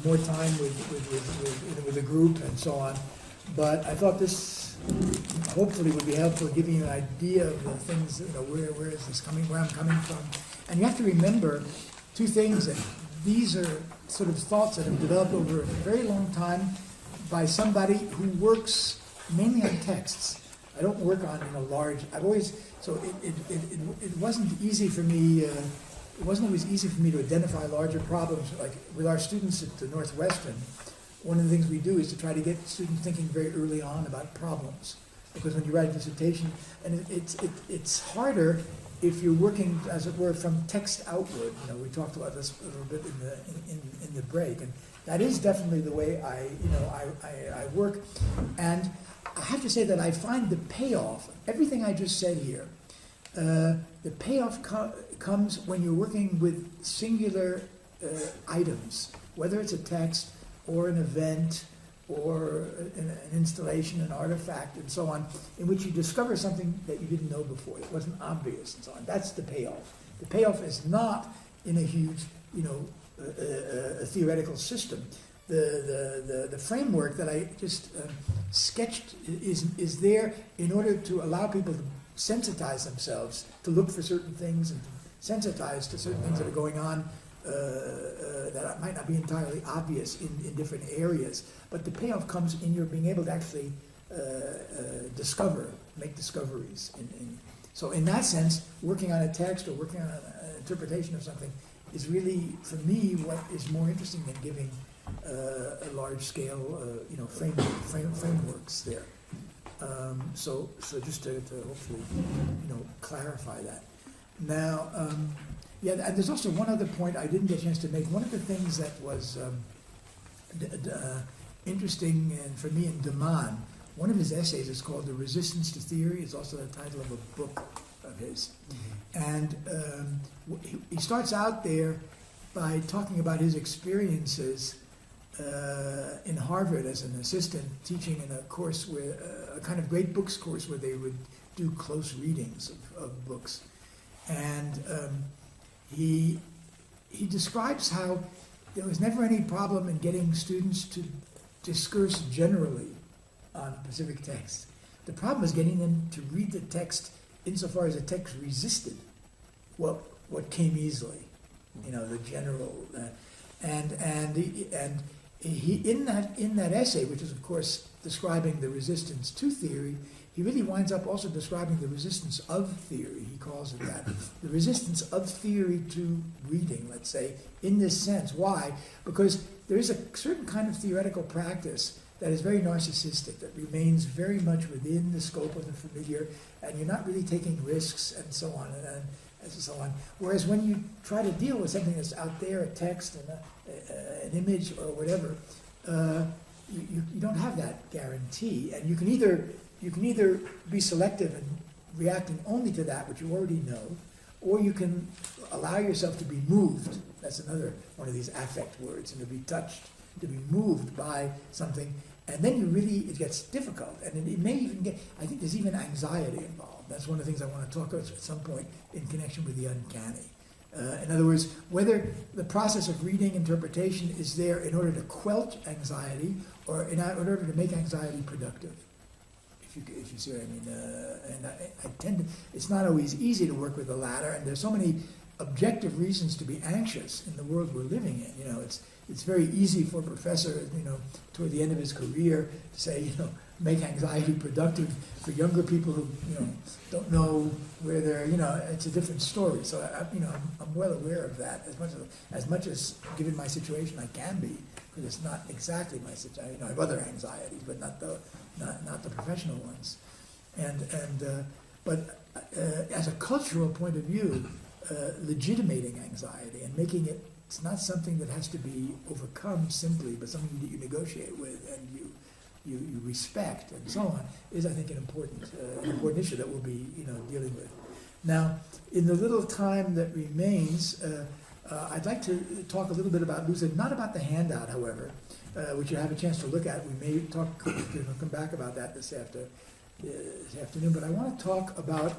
more time with a group and so on. But I thought this hopefully would be helpful, giving you an idea of the things, where is this coming, where I'm coming from. And you have to remember two things, that these are sort of thoughts that have developed over a very long time by somebody who works mainly on texts. I don't work on large. I've always it wasn't easy for me. It wasn't always easy for me to identify larger problems. Like with our students at the Northwestern, one of the things we do is to try to get students thinking very early on about problems, because when you write a dissertation, and it's harder if you're working, as it were, from text outward. We talked about this a little bit in the break, and that is definitely the way I work. And I have to say that I find the payoff, everything I just said here, the payoff comes when you're working with singular items, whether it's a text or an event or an installation, an artifact, and so on, in which you discover something that you didn't know before, that wasn't obvious, and so on. That's the payoff. The payoff is not in a huge, a theoretical system. The framework that I just sketched is there in order to allow people to sensitize themselves, to look for certain things and to sensitize to certain things that are going on that might not be entirely obvious in different areas. But the payoff comes in your being able to actually make discoveries. So in that sense, working on a text or working on an interpretation of something is really, for me, what is more interesting than giving a large-scale, frameworks there. So just to hopefully, clarify that. Now, and there's also one other point I didn't get a chance to make. One of the things that was interesting for me in Deman, one of his essays is called "The Resistance to Theory." It's also the title of a book of his. And he starts out there by talking about his experiences in Harvard as an assistant teaching in a course a kind of great books course where they would do close readings of books. And he describes how there was never any problem in getting students to discourse generally on a specific text. The problem was getting them to read the text insofar as the text resisted what came easily, the general. And he in that essay, which is of course describing the resistance to theory, he really winds up also describing the resistance of theory. He calls it that. The resistance of theory to reading, let's say, in this sense. Why? Because there is a certain kind of theoretical practice that is very narcissistic, that remains very much within the scope of the familiar, and you're not really taking risks and so on and so on. Whereas when you try to deal with something that's out there, a text and an image or whatever, you don't have that guarantee, and you can either be selective and reacting only to that which you already know, or you can allow yourself to be moved. That's another one of these affect words, and to be touched, to be moved by something, and then it gets difficult, and it may even get, I think there's even anxiety involved. That's one of the things I want to talk about at some point in connection with the uncanny. In other words, whether the process of reading interpretation is there in order to quell anxiety or in order to make anxiety productive. If you see what I mean. And I tend to, it's not always easy to work with the latter, and there's so many objective reasons to be anxious in the world we're living in. It's very easy for a professor, toward the end of his career to say, make anxiety productive. For younger people who, don't know where they're, it's a different story. So I'm well aware of that as much as given my situation I can be, because it's not exactly my situation. I have other anxieties, but not the professional ones. But as a cultural point of view, legitimating anxiety and making it's not something that has to be overcome simply, but something that you negotiate with and you respect and so on, is, I think, an important issue that we'll be dealing with. Now, in the little time that remains, I'd like to talk a little bit about lucid, not about the handout, however, which you have a chance to look at. We may come back about that this afternoon, but I want to talk about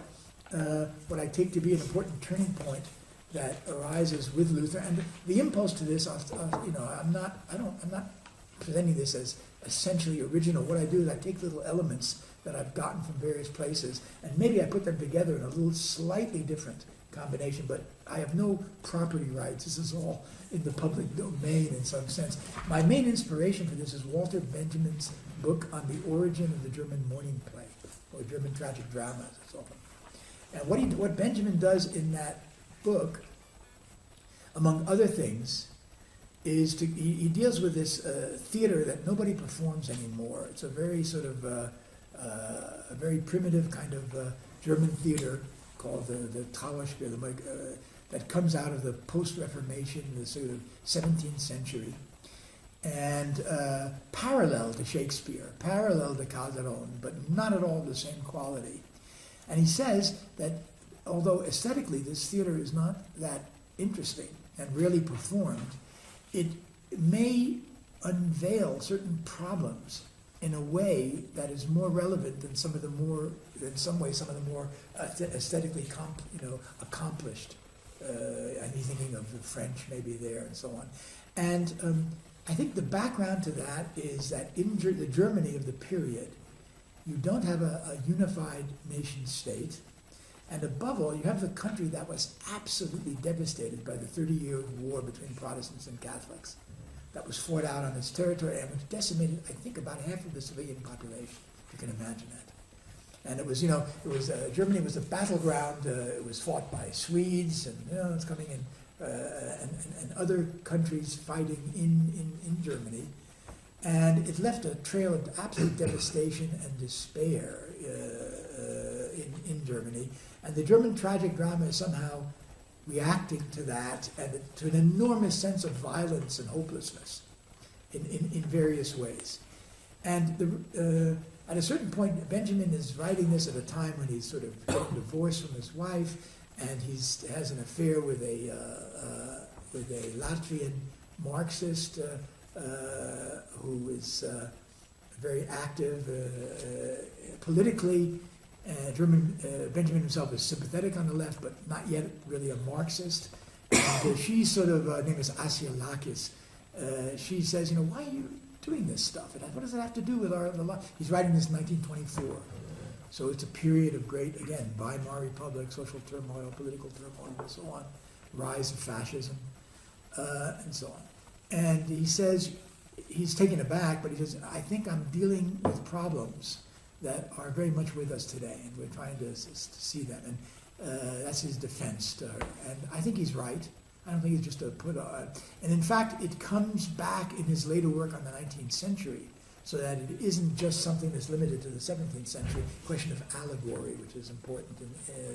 what I take to be an important turning point that arises with Luther, and the impulse to this, I'm not presenting this as essentially original. What I do is I take little elements that I've gotten from various places, and maybe I put them together in a little slightly different combination, but I have no property rights. This is all in the public domain in some sense. My main inspiration for this is Walter Benjamin's book on the origin of the German mourning play, or German tragic drama, as it's often. And what Benjamin does in that book, among other things, is he deals with this theater that nobody performs anymore. It's a very sort of a very primitive kind of German theater called the Trauerspiel, that comes out of the post-Reformation, the sort of 17th century, and parallel to Shakespeare, parallel to Calderon, but not at all the same quality. And he says that although aesthetically this theater is not that interesting and rarely performed, it may unveil certain problems in a way that is more relevant than some of the more aesthetically accomplished. I'm thinking of the French maybe there and so on. And I think the background to that is that in the Germany of the period, you don't have a unified nation state, and above all, you have the country that was absolutely devastated by the 30-year war between Protestants and Catholics that was fought out on its territory and which decimated, I think, about half of the civilian population, if you can imagine that. And it was, Germany was a battleground. It was fought by Swedes, and it's coming in, and other countries fighting in Germany. And it left a trail of absolute devastation and despair in Germany. And the German tragic drama is somehow reacting to that and to an enormous sense of violence and hopelessness in various ways. And at a certain point, Benjamin is writing this at a time when he's sort of getting divorced from his wife, and he has an affair with a Latvian Marxist who is very active politically. Benjamin himself is sympathetic on the left, but not yet really a Marxist. And she's sort of, her name is Asiolakis. She says, why are you doing this stuff? What does it have to do with the life? He's writing this in 1924. So it's a period of great, again, Weimar Republic, social turmoil, political turmoil, and so on, rise of fascism, and so on. And he says, he's taken aback, but he says, I think I'm dealing with problems that are very much with us today, and we're trying to see them. And that's his defense to her. And I think he's right. I don't think it's just a put on. And in fact, it comes back in his later work on the 19th century, so that it isn't just something that's limited to the 17th century, question of allegory, which is important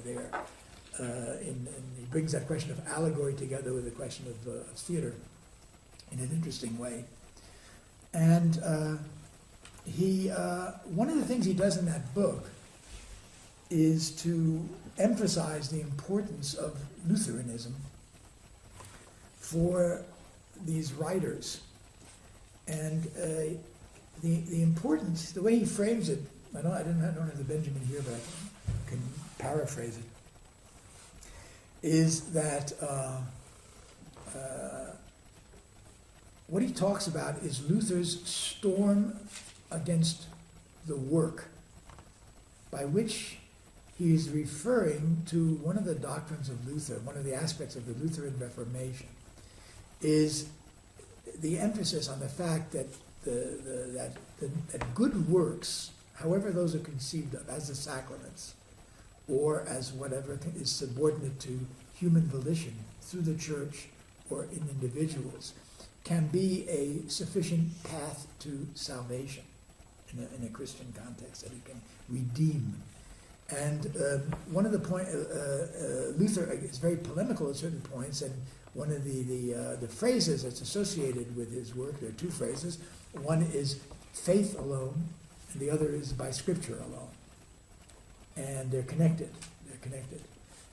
there. And he brings that question of allegory together with the question of theater in an interesting way. And one of the things he does in that book is to emphasize the importance of Lutheranism for these writers. And the importance, the way he frames it, I don't have the Benjamin here, but I can paraphrase it, is that what he talks about is Luther's storm against the work, by which he is referring to one of the doctrines of Luther, one of the aspects of the Lutheran Reformation, is the emphasis on the fact that that good works, however those are conceived of, as the sacraments, or as whatever is subordinate to human volition through the church or in individuals, can be a sufficient path to salvation in a Christian context, that it can redeem. And one of the points, Luther is very polemical at certain points, and one of the phrases that's associated with his work, there are two phrases. One is faith alone, and the other is by Scripture alone. And they're connected.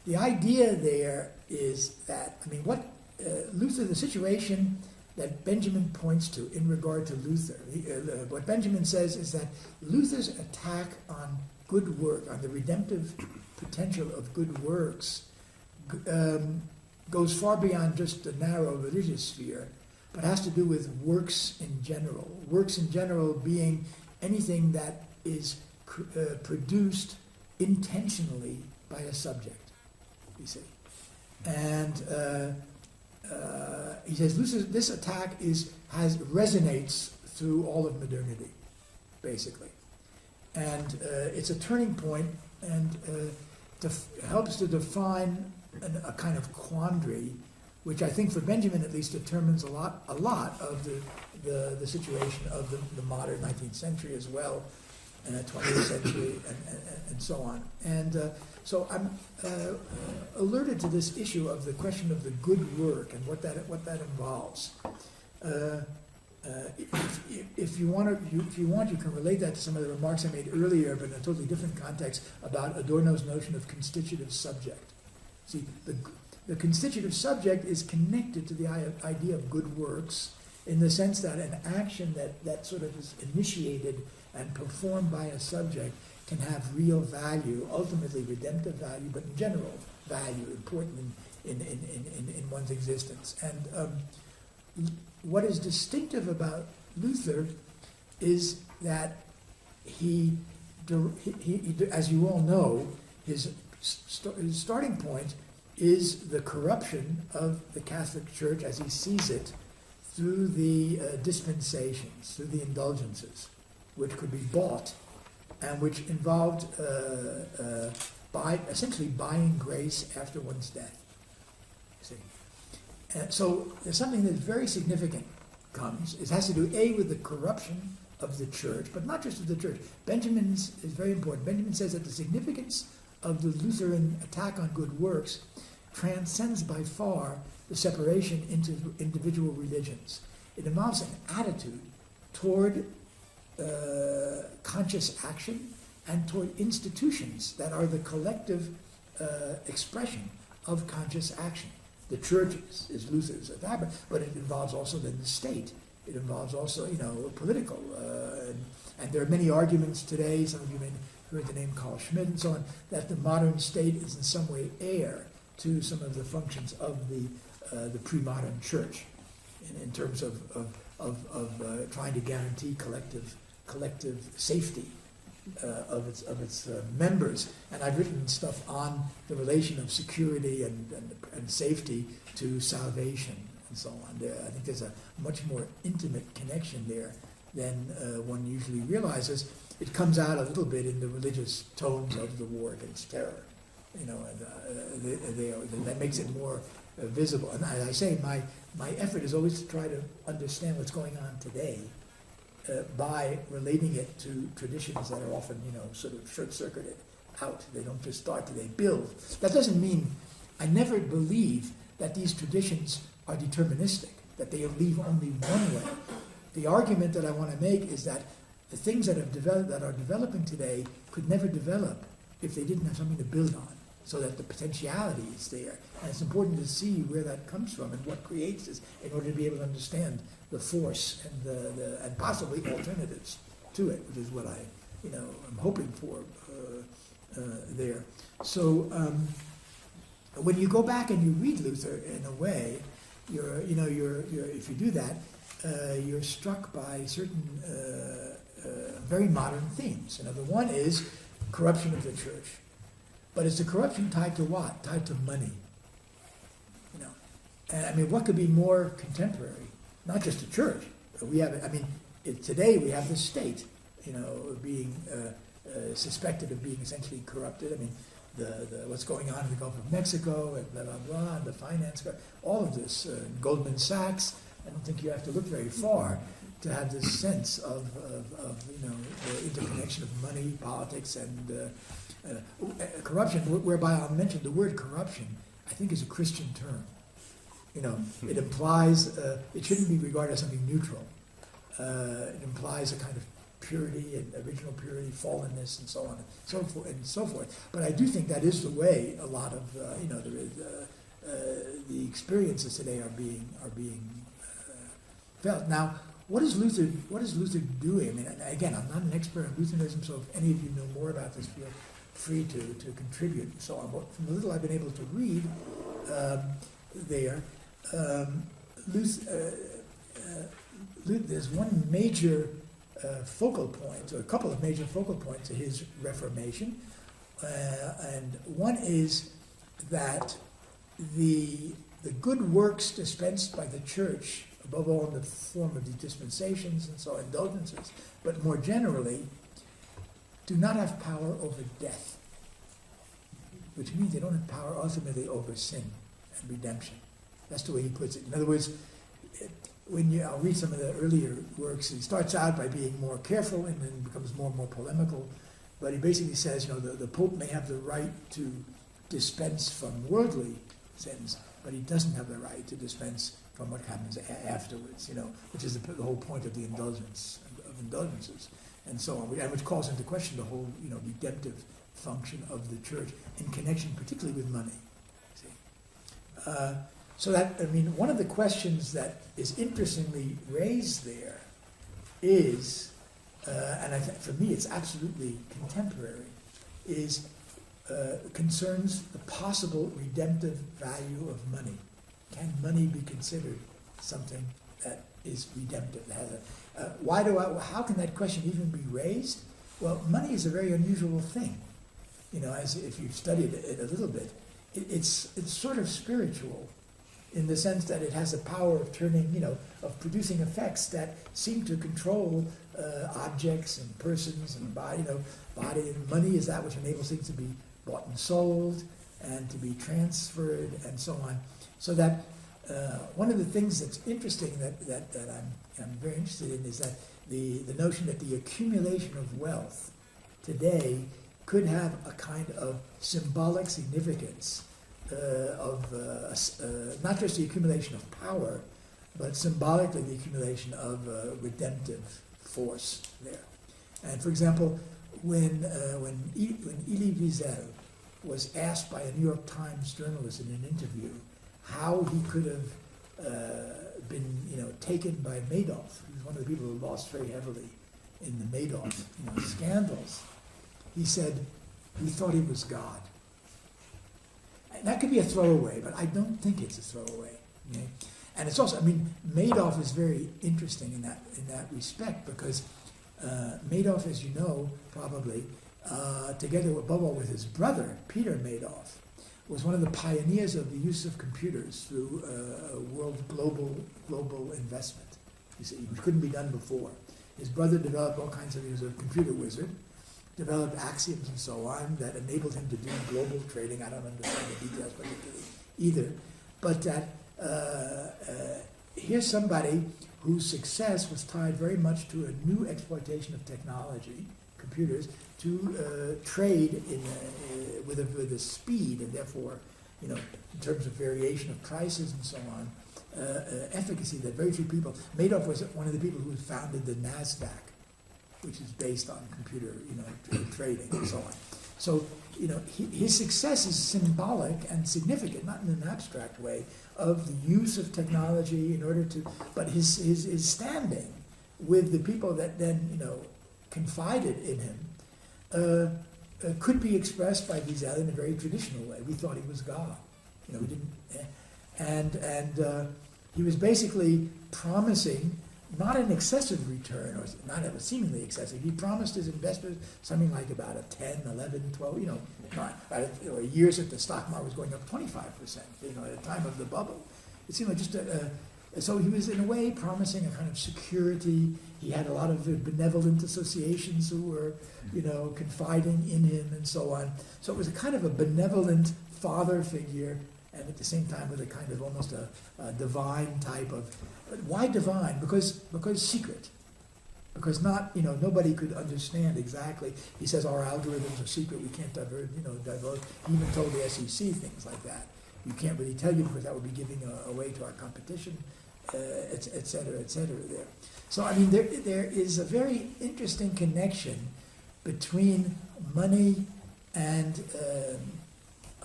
The idea there is that, what Luther, the situation that Benjamin points to in regard to Luther, what Benjamin says is that Luther's attack on good work, on the redemptive potential of good works, goes far beyond just the narrow religious sphere, but has to do with works in general. Works in general being anything that is produced intentionally by a subject, you see. And he says this attack resonates through all of modernity, basically. And it's a turning point and helps to define a kind of quandary, which I think for Benjamin at least determines a lot of the situation of the modern 19th century as well, and 20th century, and so on. And so I'm alerted to this issue of the question of the good work and what that involves. If you want, you can relate that to some of the remarks I made earlier, but in a totally different context, about Adorno's notion of constitutive subject. See, the constitutive subject is connected to the idea of good works in the sense that an action that sort of is initiated and performed by a subject can have real value, ultimately redemptive value, but in general value, important in one's existence. And what is distinctive about Luther is that he, as you all know, his starting point is the corruption of the Catholic Church as he sees it through the dispensations, through the indulgences, which could be bought and which involved essentially buying grace after one's death. See? And so there's something that's very significant comes. It has to do, A, with the corruption of the church, but not just of the church. Benjamin's is very important. Benjamin says that the significance of the Lutheran attack on good works transcends by far the separation into individual religions. It involves an attitude toward conscious action and toward institutions that are the collective expression of conscious action. The church is Luther's attack, but it involves also then the state. It involves also, political. And there are many arguments today, some of you may have heard the name Carl Schmitt and so on, that the modern state is in some way heir to some of the functions of the pre-modern church in terms of trying to guarantee collective safety of its members. And I've written stuff on the relation of security and safety to salvation and so on. I think there's a much more intimate connection there than one usually realizes. It comes out a little bit in the religious tones of the war against terror, and that makes it more visible. And as I say, my effort is always to try to understand what's going on today by relating it to traditions that are often, sort of short-circuited out. They don't just start, they build. That doesn't mean, I never believe that these traditions are deterministic, that they leave only one way. The argument that I want to make is that the things that are developing today could never develop if they didn't have something to build on, so that the potentiality is there. And it's important to see where that comes from and what creates this in order to be able to understand the force and and possibly alternatives to it, which is what I'm hoping for there. So when you go back and you read Luther, in a way, if you do that, you're struck by certain very modern themes. One is corruption of the church. But is the corruption tied to what? Tied to money. And what could be more contemporary? Not just the church. We have, today we have the state, being suspected of being essentially corrupted. What's going on in the Gulf of Mexico and blah, blah, blah, and the finance, all of this, Goldman Sachs. I don't think you have to look very far to have this sense of the interconnection of money, politics, and corruption, whereby I'll mention the word corruption, I think is a Christian term. It implies, it shouldn't be regarded as something neutral. It implies a kind of purity and original purity, fallenness, and so on and so forth. But I do think that is the way a lot of the experiences today are being felt. Now, what is Luther doing? Again, I'm not an expert on Lutheranism, so if any of you know more about this, feel free to contribute and so on. But from the little I've been able to read, there, there's one major focal point, or a couple of major focal points of his Reformation, and one is that the good works dispensed by the church, above all in the form of the dispensations and so indulgences, but more generally, do not have power over death, which means they don't have power ultimately over sin and redemption. That's the way he puts it. In other words, I'll read some of the earlier works. He starts out by being more careful and then becomes more and more polemical. But he basically says, the Pope may have the right to dispense from worldly sins, but he doesn't have the right to dispense from what happens afterwards, which is the whole point of the indulgences and so on, and which calls into question the whole, redemptive function of the church in connection particularly with money. See? So that, one of the questions that is interestingly raised there is, and for me it's absolutely contemporary, concerns the possible redemptive value of money. Can money be considered something that is redemptive? That has how can that question even be raised? Well, money is a very unusual thing. As if you've studied it a little bit, it's sort of spiritual, in the sense that it has a power of of producing effects that seem to control objects and persons and body. Body and money is that which enables things to be bought and sold and to be transferred and so on. So that one of the things that's interesting that I'm very interested in is that the notion that the accumulation of wealth today could have a kind of symbolic significance of not just the accumulation of power, but symbolically the accumulation of redemptive force there. And for example, when Elie Wiesel was asked by a New York Times journalist in an interview how he could have been taken by Madoff, he was one of the people who lost very heavily in the Madoff scandals, he said, "We thought he was God." That could be a throwaway, but I don't think it's a throwaway. Okay? And it's also, Madoff is very interesting in that respect, because Madoff, as you know, probably, together above all with his brother, Peter Madoff, was one of the pioneers of the use of computers through global investment. Which couldn't be done before. His brother developed all kinds of, he was a computer wizard, developed axioms and so on that enabled him to do global trading. I don't understand the details particularly either. But that here's somebody whose success was tied very much to a new exploitation of technology, computers, to trade with a speed and therefore, in terms of variation of prices and so on, efficacy that very few people. Madoff was one of the people who founded the NASDAQ, which is based on computer, trading and so on. So, his success is symbolic and significant, not in an abstract way, of the use of technology in order to, but his standing with the people that then, confided in him, could be expressed by Wiesel in a very traditional way. We thought he was God. We didn't, and he was basically promising not an excessive return, or not a seemingly excessive. He promised his investors something like about a 10, 11, 12, years that the stock market was going up 25%, at the time of the bubble. It seemed like just so he was in a way promising a kind of security. He had a lot of benevolent associations who were, confiding in him and so on. So it was a kind of a benevolent father figure, and at the same time with a kind of almost a divine type of. But why divine? Because secret. Because nobody could understand exactly. He says our algorithms are secret. We can't divulge. He even told the SEC things like that. You can't really tell you because that would be giving away to our competition, et cetera, there. So there is a very interesting connection between money and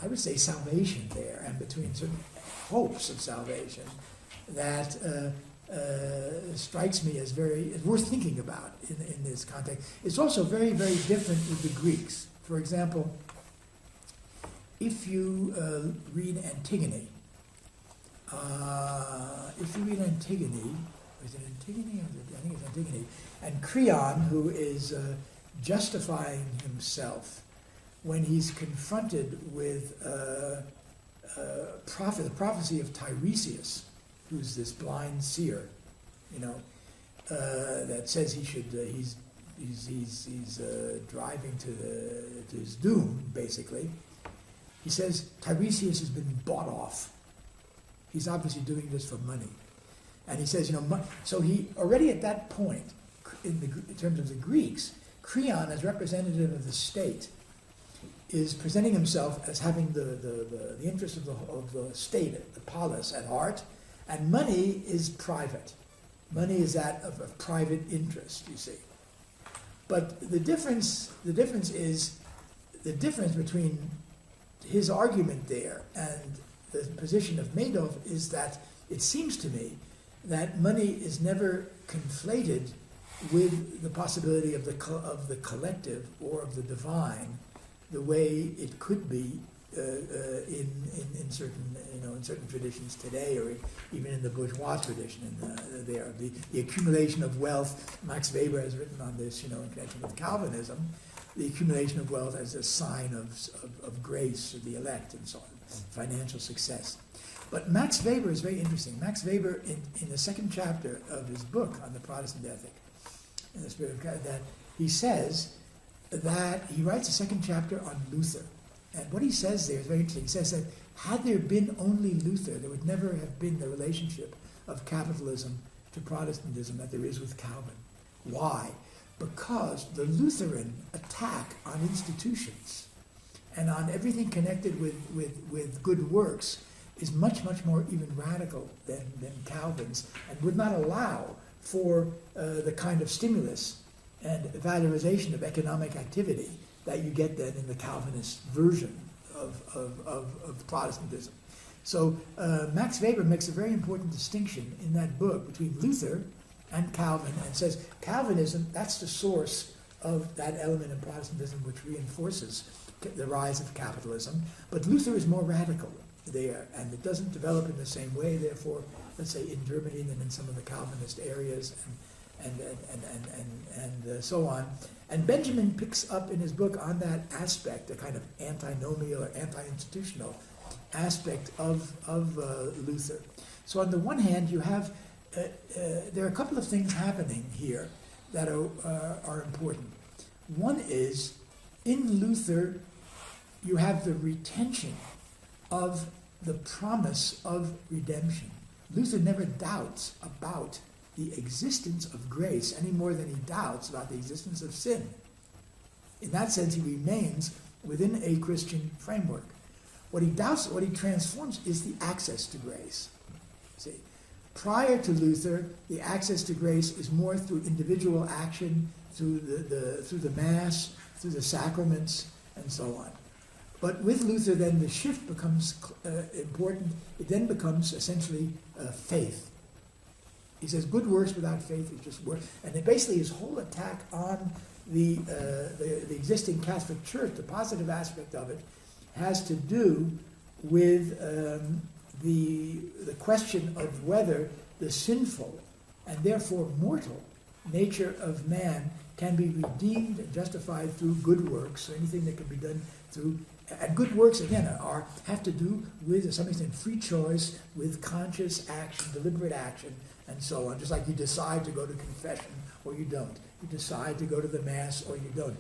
I would say salvation there, and between certain hopes of salvation that strikes me as very worth thinking about in this context. It's also very, very different with the Greeks. For example, if you read Antigone, if you read Antigone, is it Antigone? I think it's Antigone. And Creon, who is justifying himself when he's confronted with the prophecy of Tiresias, who's this blind seer, that says he should he's driving to his doom, basically. He says Tiresias has been bought off. He's obviously doing this for money. And he says, so he already at that point, in terms of the Greeks, Creon, as representative of the state, is presenting himself as having the interest of the state, the polis, at heart, and money is private. Money is that of a private interest, you see. But the difference is the difference between his argument there and the position of Madoff is that it seems to me that money is never conflated with the possibility of the collective or of the divine, the way it could be in certain traditions today, or even in the bourgeois tradition. The accumulation of wealth. Max Weber has written on this, in connection with Calvinism, the accumulation of wealth as a sign of grace of the elect and so on, financial success. But Max Weber is very interesting. Max Weber, in the second chapter of his book on the Protestant ethic, in the spirit of God, that he says that he writes a second chapter on Luther. And what he says there is very interesting. He says that had there been only Luther, there would never have been the relationship of capitalism to Protestantism that there is with Calvin. Why? Because the Lutheran attack on institutions and on everything connected with good works is much, much more even radical than Calvin's, and would not allow for the kind of stimulus and valorization of economic activity that you get then in the Calvinist version of Protestantism. So Max Weber makes a very important distinction in that book between Luther and Calvin, and says Calvinism, that's the source of that element in Protestantism which reinforces the rise of capitalism, but Luther is more radical there, and it doesn't develop in the same way, therefore, let's say in Germany than in some of the Calvinist areas, and so on. And Benjamin picks up in his book on that aspect, the kind of antinomial or anti-institutional aspect of Luther. So on the one hand, you have there are a couple of things happening here that are important. One is, in Luther, you have the retention of the promise of redemption. Luther never doubts about the existence of grace any more than he doubts about the existence of sin. In that sense, he remains within a Christian framework. What he doubts, what he transforms, is the access to grace. See, prior to Luther, the access to grace is more through individual action, through the Mass, through the sacraments, and so on. But with Luther, then, the shift becomes important. It then becomes essentially faith. He says good works without faith is just work. And it basically his whole attack on the existing Catholic Church, the positive aspect of it, has to do with the question of whether the sinful and therefore mortal nature of man can be redeemed and justified through good works, or anything that can be done through. And good works, again, have to do with, to some extent, free choice, with conscious action, deliberate action, and so on. Just like you decide to go to confession or you don't. You decide to go to the Mass or you don't.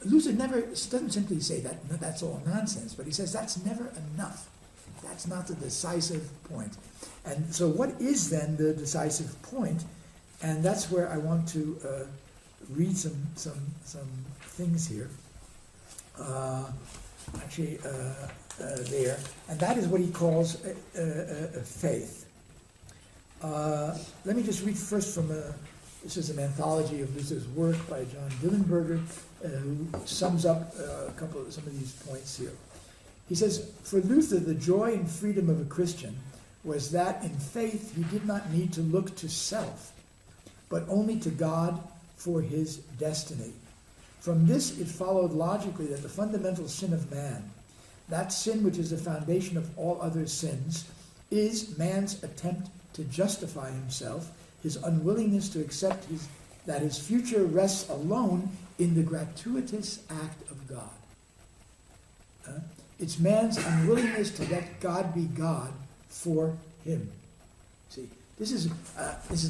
Luther doesn't simply say that that's all nonsense, but he says that's never enough. That's not the decisive point. And so what is then the decisive point? And that's where I want to read some things here. There, and that is what he calls faith. Let me just read first from this is an anthology of Luther's work by John Dillenberger, who sums up some of these points here. He says, for Luther, the joy and freedom of a Christian was that in faith he did not need to look to self, but only to God for his destiny. From this, it followed logically that the fundamental sin of man, that sin which is the foundation of all other sins, is man's attempt to justify himself, his unwillingness to accept that his future rests alone in the gratuitous act of God. It's man's unwillingness to let God be God for him. See, this is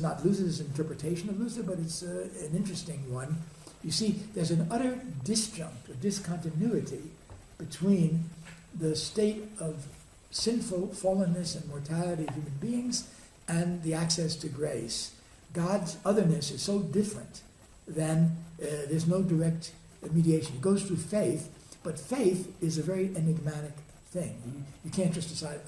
not Luther's interpretation of Luther, but it's an interesting one. You see, there's an utter disjunct or discontinuity between the state of sinful fallenness and mortality of human beings and the access to grace. God's otherness is so different than there's no direct mediation. It goes through faith, but faith is a very enigmatic thing. You can't just decide,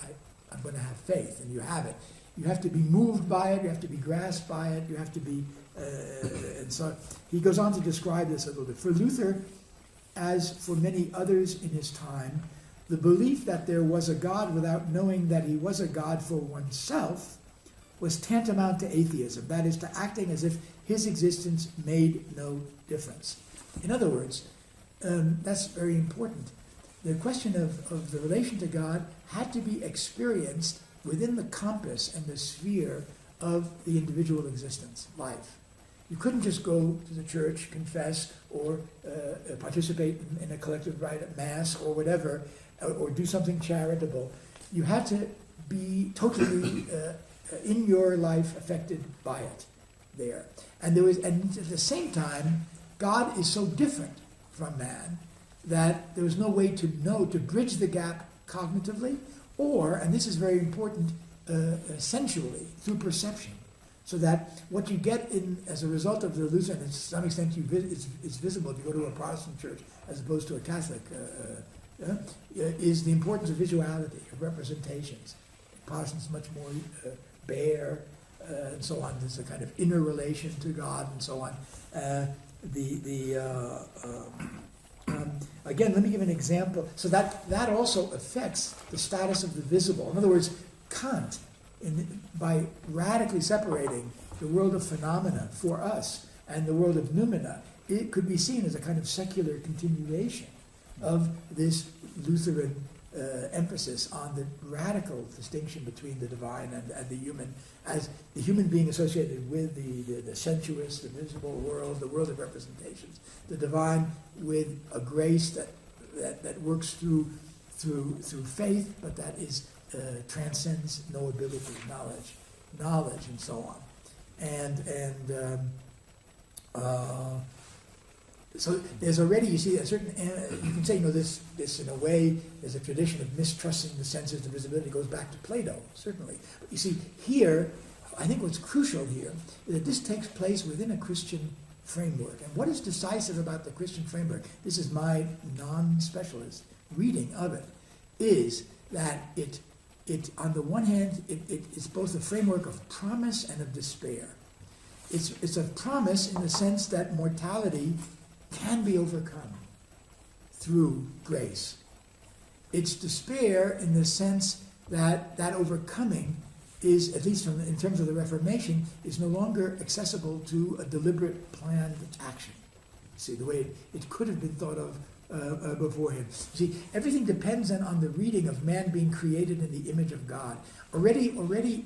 I'm going to have faith, and you have it. You have to be moved by it, you have to be grasped by it, you have to be... and so he goes on to describe this a little bit. For Luther, as for many others in his time, the belief that there was a God without knowing that he was a God for oneself was tantamount to atheism, that is, to acting as if his existence made no difference. In other words, that's very important. The question of the relation to God had to be experienced within the compass and the sphere of the individual existence, life. You couldn't just go to the church, confess, or participate in a collective rite at Mass or whatever, or do something charitable. You had to be totally in your life affected by it there. And at the same time, God is so different from man that there was no way to bridge the gap cognitively, or, and this is very important, sensually, through perception. So that what you get as a result of the Lutheran, and to some extent it's visible if you go to a Protestant church as opposed to a Catholic, is the importance of visuality, of representations. Protestants much more bare, and so on. There's a kind of inner relation to God, and so on. Again, let me give an example. So that also affects the status of the visible. In other words, Kant, by radically separating the world of phenomena for us and the world of noumena, it could be seen as a kind of secular continuation of this Lutheran emphasis on the radical distinction between the divine and the human, as the human being associated with the sensuous, the visible world, the world of representations, the divine with a grace that works through faith, but that is transcends knowability, knowledge, and so on, so there's already, you see, a certain, you can say, this in a way, there's a tradition of mistrusting the senses, the visibility goes back to Plato, certainly. But you see, here, I think what's crucial here is that this takes place within a Christian framework. And what is decisive about the Christian framework, this is my non-specialist reading of it, is that it on the one hand, it's both a framework of promise and of despair. It's a promise in the sense that mortality can be overcome through grace. It's despair in the sense that overcoming is, at least in terms of the Reformation, is no longer accessible to a deliberate, planned action. See, the way it could have been thought of beforehand. See, everything depends then on the reading of man being created in the image of God. Already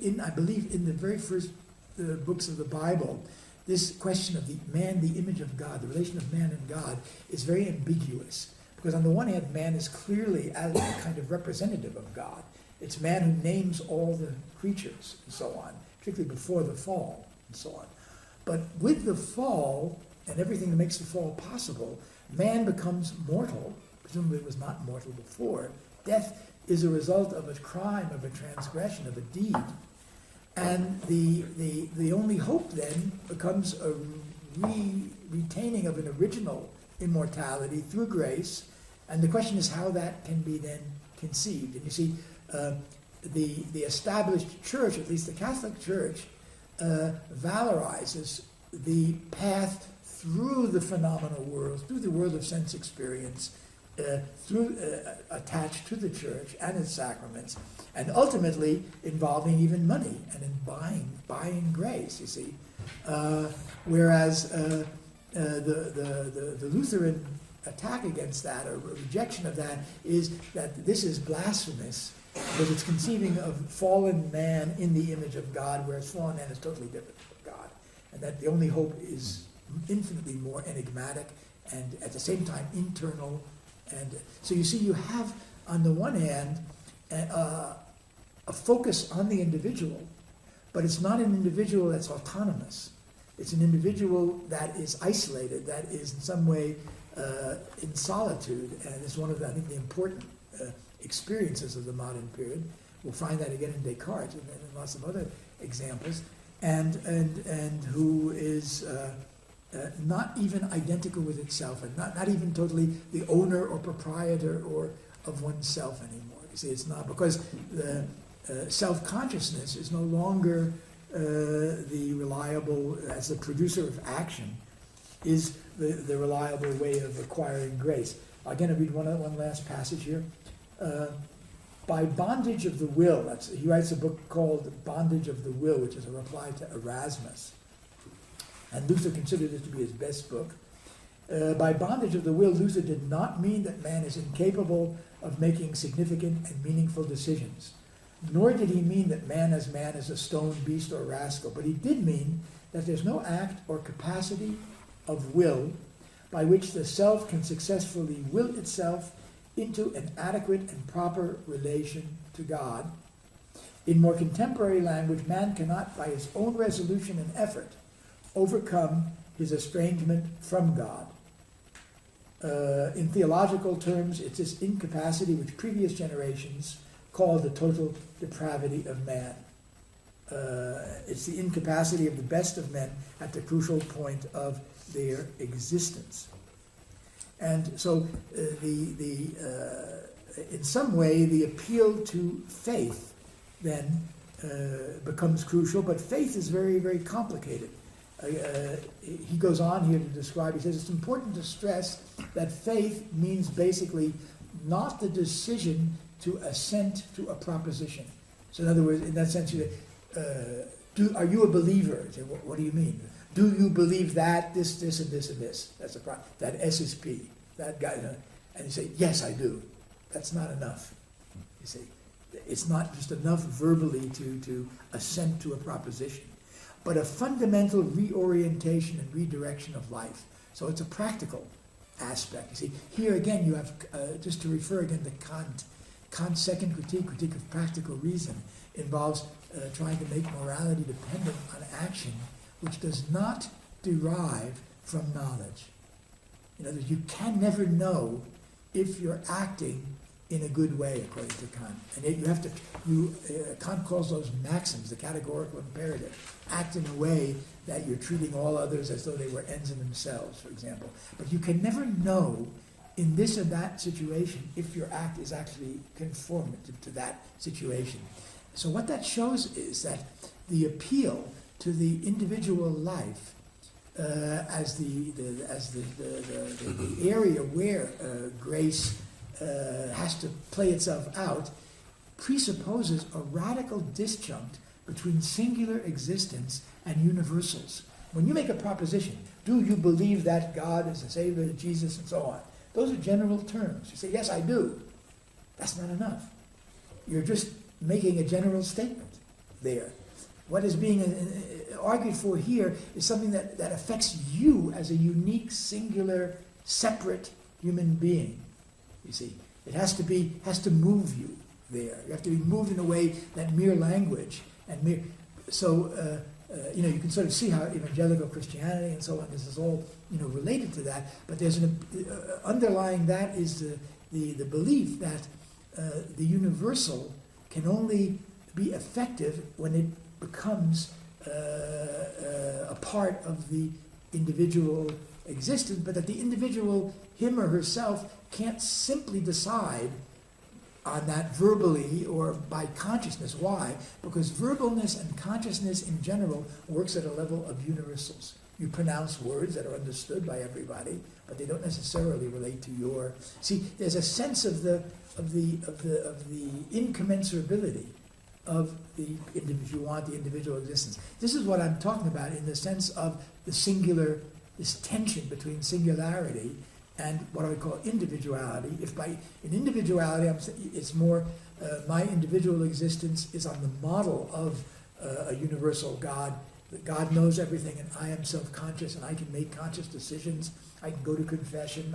in, I believe, in the very first books of the Bible, this question of the man, the image of God, the relation of man and God, is very ambiguous. Because on the one hand, man is clearly a kind of representative of God. It's man who names all the creatures and so on, particularly before the fall and so on. But with the fall and everything that makes the fall possible, man becomes mortal. Presumably it was not mortal before. Death is a result of a crime, of a transgression, of a deed. And the only hope then becomes a retaining of an original immortality through grace. And the question is how that can be then conceived. And you see, the established church, at least the Catholic Church, valorizes the path through the phenomenal world, through the world of sense experience, attached to the church and its sacraments, and ultimately involving even money and in buying grace, you see. Whereas the Lutheran attack against that, or rejection of that, is that this is blasphemous, because it's conceiving of fallen man in the image of God, whereas fallen man is totally different from God, and that the only hope is infinitely more enigmatic and at the same time internal. And so you see, you have on the one hand a focus on the individual, but it's not an individual that's autonomous. It's an individual that is isolated, that is in some way in solitude, and it's one of the, I think, the important experiences of the modern period. We'll find that again in Descartes and lots of other examples, and who is not even identical with itself, and not even totally the owner or proprietor or of oneself anymore. You see, it's not, because the self-consciousness is no longer the reliable, as the producer of action, is the reliable way of acquiring grace. Again, I read one last passage here. By bondage of the will, he writes a book called Bondage of the Will, which is a reply to Erasmus. And Luther considered it to be his best book. By bondage of the will, Luther did not mean that man is incapable of making significant and meaningful decisions. Nor did he mean that man is a stone, beast, or rascal, but he did mean that there's no act or capacity of will by which the self can successfully will itself into an adequate and proper relation to God. In more contemporary language, man cannot, by his own resolution and effort, overcome his estrangement from God. In theological terms, it's this incapacity which previous generations called the total depravity of man. It's the incapacity of the best of men at the crucial point of their existence. And so in some way, the appeal to faith then becomes crucial, but faith is very, very complicated. He goes on here to describe, he says, it's important to stress that faith means basically not the decision to assent to a proposition. So in other words, in that sense, are you a believer? You say, what do you mean? Do you believe that, this, and this, and this? That's a problem. That S is P. That guy, and you say, yes, I do. That's not enough. You see, it's not just enough verbally to assent to a proposition, but a fundamental reorientation and redirection of life. So it's a practical aspect. You see, here again you have, just to refer again to Kant's second critique of practical reason, involves trying to make morality dependent on action, which does not derive from knowledge. In other words, you can never know if you're acting in a good way, according to Kant. And you have to, Kant calls those maxims, the categorical imperative. Act in a way that you're treating all others as though they were ends in themselves, for example. But you can never know in this or that situation if your act is actually conformative to that situation. So what that shows is that the appeal to the individual life as the area where grace has to play itself out presupposes a radical disjunct between singular existence and universals. When you make a proposition, do you believe that God is the Savior, Jesus, and so on? Those are general terms. You say, yes, I do. That's not enough. You're just making a general statement there. What is being argued for here is something that affects you as a unique, singular, separate human being. You see, it has to move you there. You have to be moved in a way that mere language and mere. So you can sort of see how evangelical Christianity and so on, this is all related to that. But there's an underlying that is the belief that the universal can only be effective when it becomes a part of the individual existence, but that the individual, him or herself, can't simply decide on that verbally or by consciousness. Why? Because verbalness and consciousness in general works at a level of universals. You pronounce words that are understood by everybody, but they don't necessarily relate to your. See, there's a sense of the incommensurability of the, if you want, the individual existence. This is what I'm talking about in the sense of the singular, this tension between singularity and what I would call individuality. If by in individuality, it's more my individual existence is on the model of a universal God. That God knows everything, and I am self-conscious, and I can make conscious decisions. I can go to confession.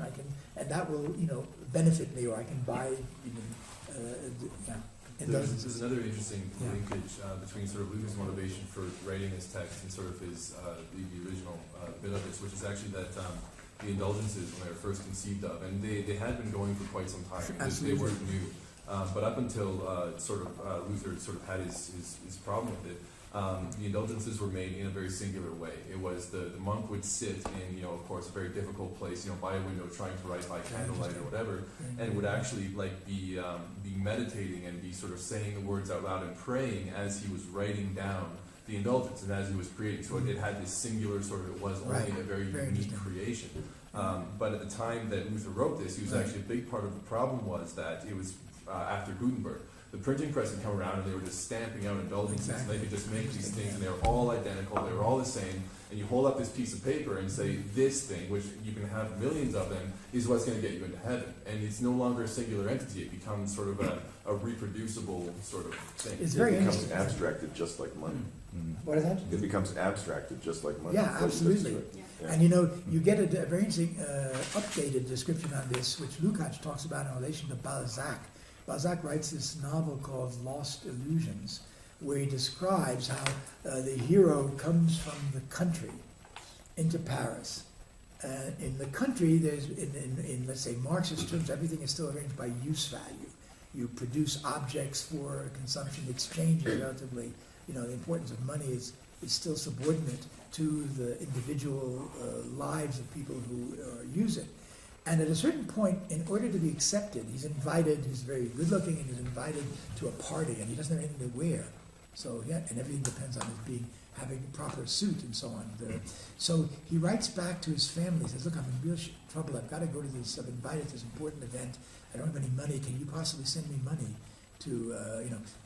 And that will, benefit me, or I can buy There's another interesting linkage between sort of Luther's motivation for writing this text and sort of his the original bit of this, which is actually that the Indulgences, when they were first conceived of, and they had been going for quite some time. They weren't new, but up until Luther sort of had his problem with it. The Indulgences were made in a very singular way. It was the monk would sit in, of course, a very difficult place, by a window, trying to write by candlelight or whatever, and would actually be meditating and be sort of saying the words out loud and praying as he was writing down the indulgence and as he was creating. So it had this singular sort of, it was only a very unique creation. But at the time that Luther wrote this, he was actually a big part of the problem was that it was after Gutenberg. The printing press had come around and they were just stamping out indulgences. And they could just make these things and they were all identical, they were all the same. And you hold up this piece of paper and say, this thing, which you can have millions of them, is what's going to get you into heaven. And it's no longer a singular entity. It becomes sort of a reproducible sort of thing. It becomes abstracted just like money. What is that? It becomes abstracted just like money. Yeah, absolutely. Yeah. And you get a very interesting updated description on this, which Lukács talks about in relation to Balzac. Balzac writes this novel called Lost Illusions, where he describes how the hero comes from the country into Paris. In the country, there's in let's say Marxist terms, everything is still arranged by use value. You produce objects for consumption. Exchange is relatively, the importance of money is still subordinate to the individual lives of people who use it. And at a certain point, in order to be accepted, he's very good looking, and he's invited to a party, and he doesn't have anything to wear. So, and everything depends on his having a proper suit and so on. So he writes back to his family, he says, look, I'm in real trouble, I've got to go to this, I'm invited to this important event, I don't have any money, can you possibly send me money to,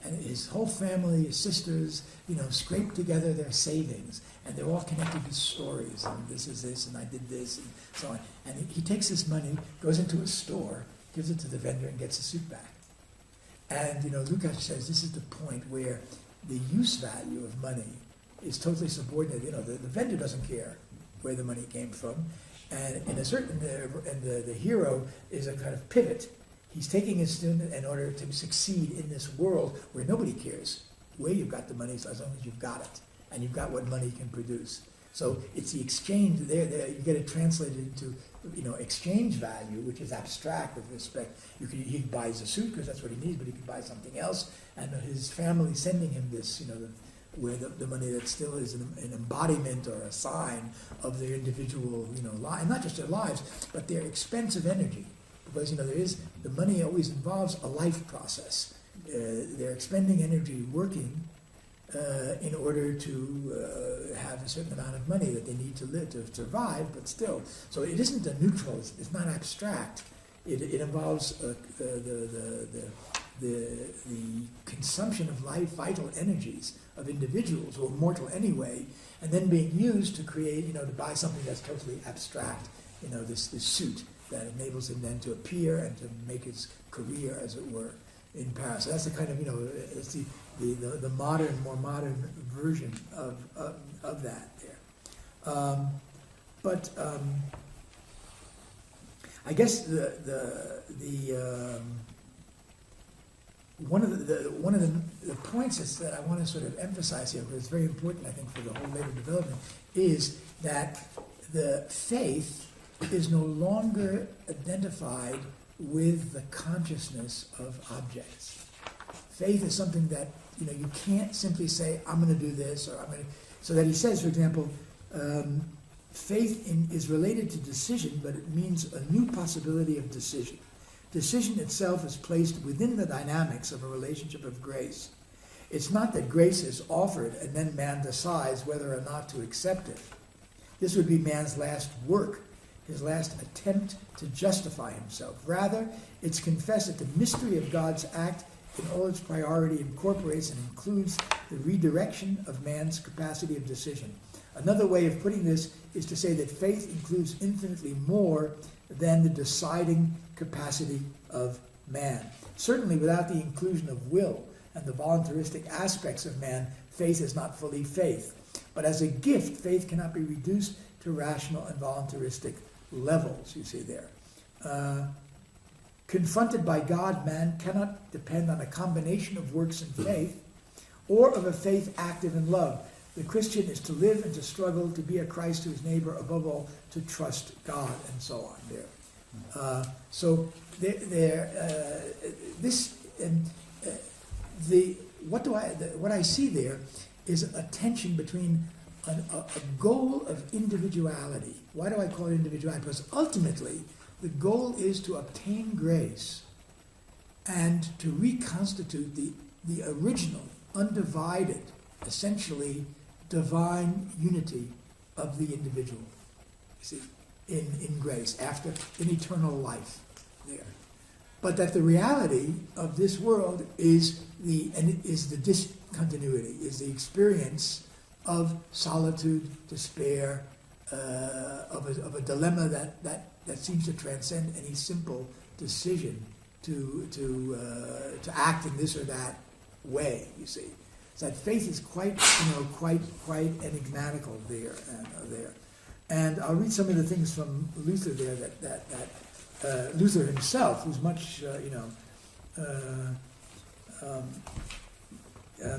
and his whole family, his sisters, scrape together their savings, and they're all connected to stories, and this is this, and I did this, and so on. And he takes this money, goes into a store, gives it to the vendor, and gets the suit back. And, Lukács says this is the point where the use value of money is totally subordinate. The vendor doesn't care where the money came from, and in a certain, and the hero is a kind of pivot. He's taking his student in order to succeed in this world where nobody cares where you've got the money, so as long as you've got it, and you've got what money can produce. So it's the exchange there you get it translated into, exchange value, which is abstract with respect. He buys a suit because that's what he needs, but he could buy something else, and his family sending him this, where the money that still is an embodiment or a sign of their individual, life, and not just their lives, but their expensive energy. Because, the money always involves a life process. They're expending energy working in order to have a certain amount of money that they need to live, to survive, but still. So it isn't a neutral, it's not abstract. It involves the consumption of life, vital energies of individuals who are mortal anyway, and then being used to create, to buy something that's totally abstract, this suit that enables him then to appear and to make his career, as it were, in Paris. So that's the kind of, it's the modern, more modern version of that there. But I guess one of the points is that I want to sort of emphasize here, because it's very important, I think, for the whole later development, is that the faith is no longer identified with the consciousness of objects. Faith is something that, you can't simply say, I'm going to do this, or I'm going to... So that he says, for example, faith is related to decision, but it means a new possibility of decision. Decision itself is placed within the dynamics of a relationship of grace. It's not that grace is offered and then man decides whether or not to accept it. This would be man's last work, his last attempt to justify himself. Rather, it's confessed that the mystery of God's act in all its priority incorporates and includes the redirection of man's capacity of decision. Another way of putting this is to say that faith includes infinitely more than the deciding capacity of man. Certainly without the inclusion of will and the voluntaristic aspects of man, faith is not fully faith. But as a gift, faith cannot be reduced to rational and voluntaristic levels, you see there. Confronted by God, man cannot depend on a combination of works and faith, or of a faith active in love. The Christian is to live and to struggle, to be a Christ to his neighbor, above all, to trust God, and so on there. What I see there is a tension between a goal of individuality. Why do I call it individuality? Because ultimately, the goal is to obtain grace and to reconstitute the original, undivided, essentially divine unity of the individual. You see, in grace, in eternal life there. But that the reality of this world is the discontinuity, is the experience of solitude, despair, of a dilemma that seems to transcend any simple decision to act in this or that way. You see, so that faith is quite enigmatical there. And I'll read some of the things from Luther there that Luther himself, who's much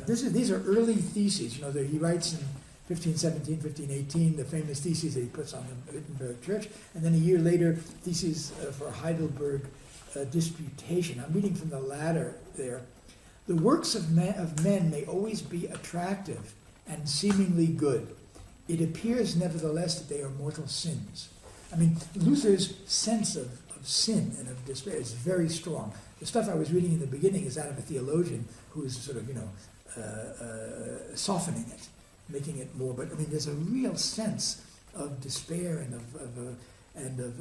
these are early theses. That he writes in 1517, 1518, the famous theses that he puts on the Wittenberg Church, and then a year later, theses for Heidelberg disputation. I'm reading from the latter there. The works of men may always be attractive and seemingly good. It appears, nevertheless, that they are mortal sins. I mean, Luther's sense of sin and of despair is very strong. The stuff I was reading in the beginning is out of a theologian who is sort of, softening it, making it more. But I mean, there's a real sense of despair and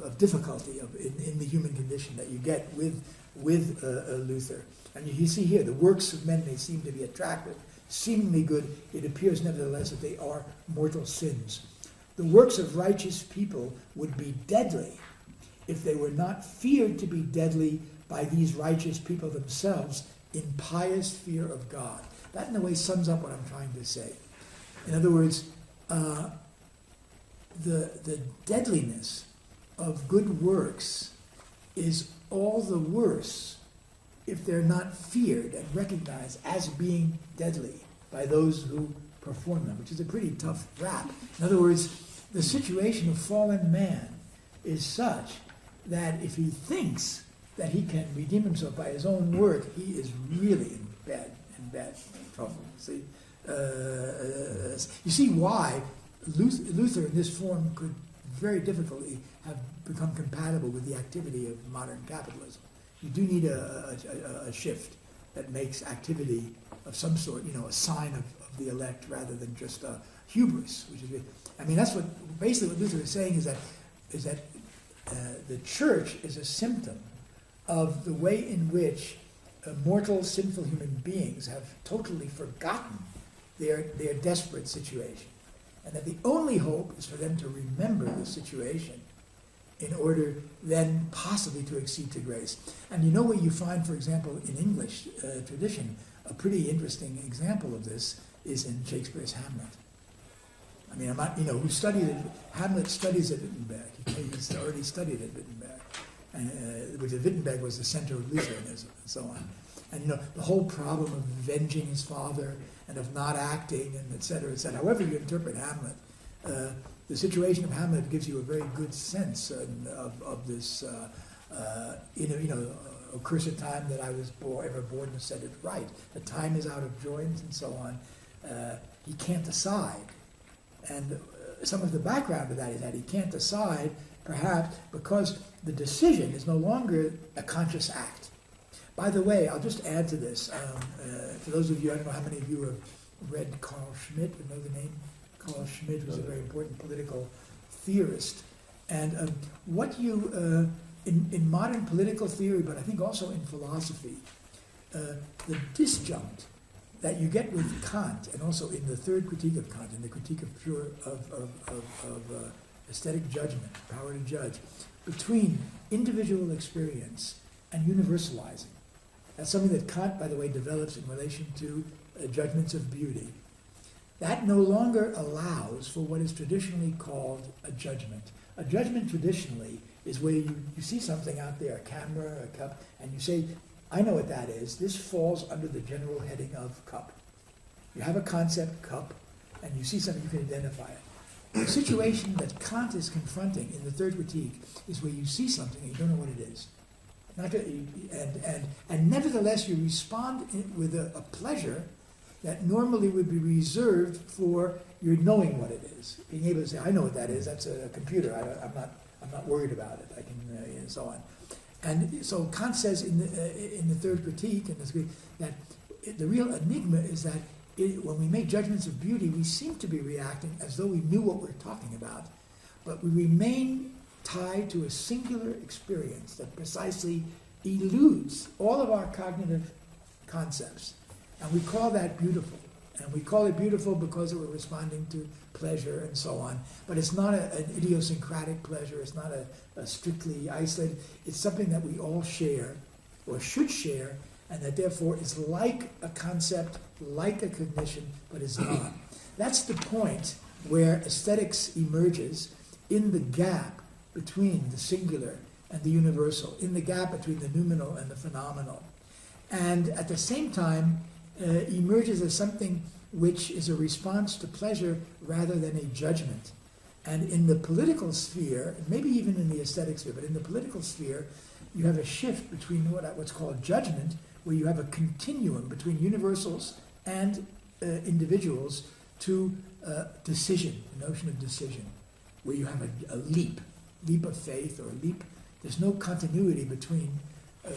of difficulty in the human condition that you get with Luther. And you see here, the works of men may seem to be attractive, seemingly good. It appears, nevertheless, that they are mortal sins. The works of righteous people would be deadly if they were not feared to be deadly by these righteous people themselves in pious fear of God. That, in a way, sums up what I'm trying to say. In other words, the deadliness of good works is all the worse if they're not feared and recognized as being deadly by those who perform them, which is a pretty tough rap. In other words, the situation of fallen man is such that if he thinks that he can redeem himself by his own work, he is really in bad trouble. See, you see why Luther in this form could very difficultly have become compatible with the activity of modern capitalism. You do need a shift that makes activity of some sort, a sign of the elect rather than just a hubris. That's what Luther is saying is that the church is a symptom of the way in which mortal, sinful human beings have totally forgotten their desperate situation, and that the only hope is for them to remember the situation in order then possibly to accede to grace. And where you find, for example, in English tradition, a pretty interesting example of this is in Shakespeare's Hamlet. I mean, who studied it? Hamlet studies at Wittenberg. He's already studied at Wittenberg, which Wittenberg was the center of Lutheranism and so on. And the whole problem of avenging his father and of not acting and et cetera, et cetera. However you interpret Hamlet, the situation of Hamlet gives you a very good sense of this, accursed time that I was ever born to set it right. The time is out of joint and so on. He can't decide. And some of the background to that is that he can't decide, perhaps because the decision is no longer a conscious act. By the way, I'll just add to this. For those of you, I don't know how many of you have read Carl Schmitt, you know the name? Carl Schmitt was a very important political theorist. And in modern political theory, but I think also in philosophy, the disjunct that you get with Kant, and also in the third critique of Kant, in the critique of pure aesthetic judgment, power to judge, between individual experience and universalizing. That's something that Kant, by the way, develops in relation to judgments of beauty. That no longer allows for what is traditionally called a judgment. A judgment traditionally is where you see something out there, a camera, a cup, and you say, I know what that is. This falls under the general heading of cup. You have a concept, cup, and you see something, you can identify it. The situation that Kant is confronting in the third critique is where you see something and you don't know what it is. And nevertheless, you respond with a pleasure that normally would be reserved for your knowing what it is, being able to say, "I know what that is. That's a computer. I'm not worried about it. I can," and so on. And so Kant says in the third critique, that the real enigma is that when we make judgments of beauty, we seem to be reacting as though we knew what we're talking about, but we remain tied to a singular experience that precisely eludes all of our cognitive concepts. And we call that beautiful. And we call it beautiful because we're responding to pleasure and so on. But it's not an idiosyncratic pleasure. It's not a strictly isolated. It's something that we all share, or should share, and that therefore is like a concept, like a cognition, but is not. That's the point where aesthetics emerges in the gap between the singular and the universal, in the gap between the noumenal and the phenomenal. And at the same time, emerges as something which is a response to pleasure rather than a judgment. And in the political sphere, maybe even in the aesthetic sphere, but in the political sphere, you have a shift between what's called judgment, where you have a continuum between universals and individuals, to decision, the notion of decision, where you have a leap of faith, or a leap. There's no continuity between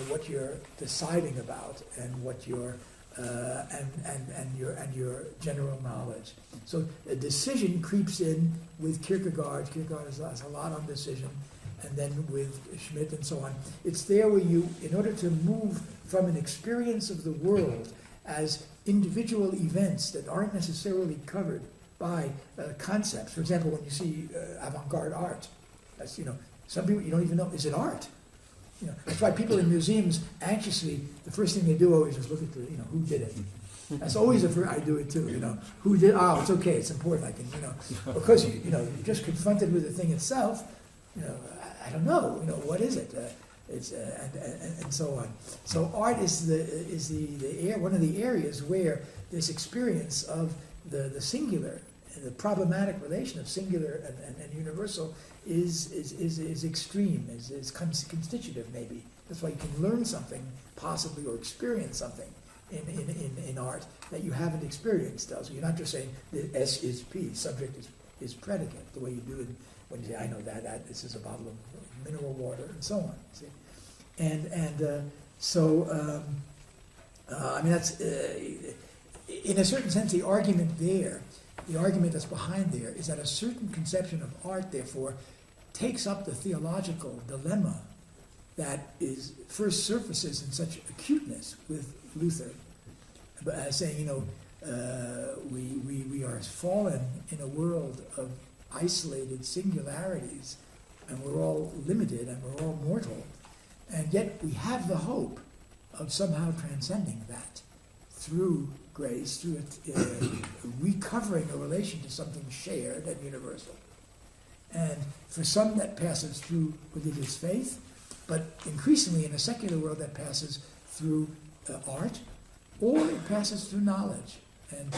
what you're deciding about and what you're and your general knowledge. So a decision creeps in with Kierkegaard. Kierkegaard has a lot on decision, and then with Schmidt and so on. It's there where you, in order to move from an experience of the world as individual events that aren't necessarily covered by concepts. For example, when you see avant-garde art, that's, some people you don't even know, is it art? That's why people in museums anxiously, the first thing they do always is look at who did it. That's always the first, I do it too, who did, it's okay, it's important, I can, because you're just confronted with the thing itself, I don't know, what is it? It's and so on. So art is one of the areas where this experience of the singular, the problematic relation of singular and universal is extreme, is constitutive maybe. That's why you can learn something possibly, or experience something in art that you haven't experienced. So you're not just saying the S is P, subject is predicate, the way you do it when you say, I know that this is a bottle of mineral water, and so on. See? So that's in a certain sense the argument that's behind there is that a certain conception of art, therefore, takes up the theological dilemma that first surfaces in such acuteness with Luther, saying, we are fallen in a world of isolated singularities, and we're all limited, and we're all mortal, and yet we have the hope of somehow transcending that through grace, through recovering a relation to something shared and universal. And for some that passes through religious faith, but increasingly in a secular world that passes through art, or it passes through knowledge. And